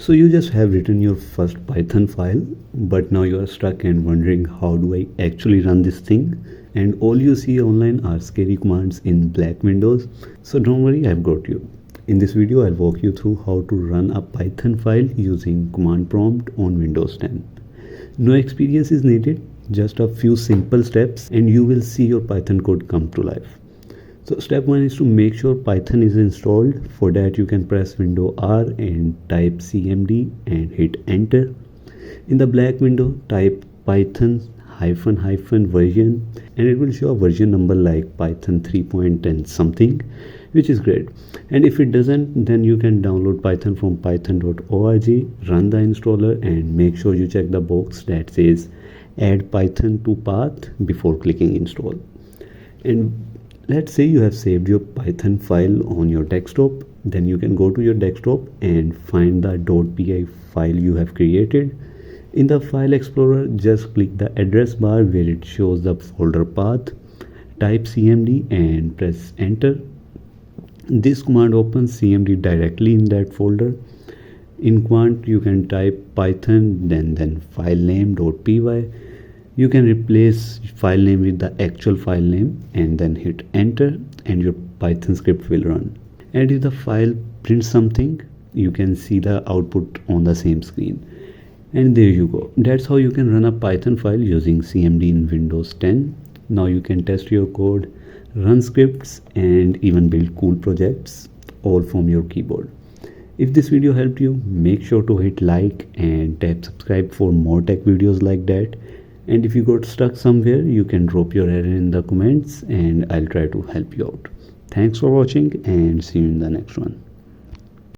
So you just have written your first Python file, but now you are stuck and wondering how do I actually run this thing? And all you see online are scary commands in black windows. So don't worry, I've got you. In this video, I'll walk you through how to run a Python file using command prompt on Windows 10. No experience is needed, just a few simple steps and you will see your Python code come to life. So step 1 is to make sure Python is installed. For that you can press Window R and type CMD and hit enter. In the black window type Python -- version and it will show a version number like Python 3.10 something, which is great. And if it doesn't, then you can download Python from python.org, run the installer and make sure you check the box that says add Python to path before clicking install. And let's say you have saved your Python file on your desktop, then you can go to your desktop and find the .py file you have created. In the file explorer, just click the address bar where it shows the folder path, type CMD and press enter. This command opens CMD directly in that folder. In quant you can type Python then file name .py. You can replace file name with the actual file name and then hit enter and your Python script will run. And if the file prints something, you can see the output on the same screen. And there you go. That's how you can run a Python file using CMD in Windows 10. Now you can test your code, run scripts and even build cool projects all from your keyboard. If this video helped you, make sure to hit like and tap subscribe for more tech videos like that. And if you got stuck somewhere, you can drop your error in the comments and I'll try to help you out. Thanks for watching and see you in the next one.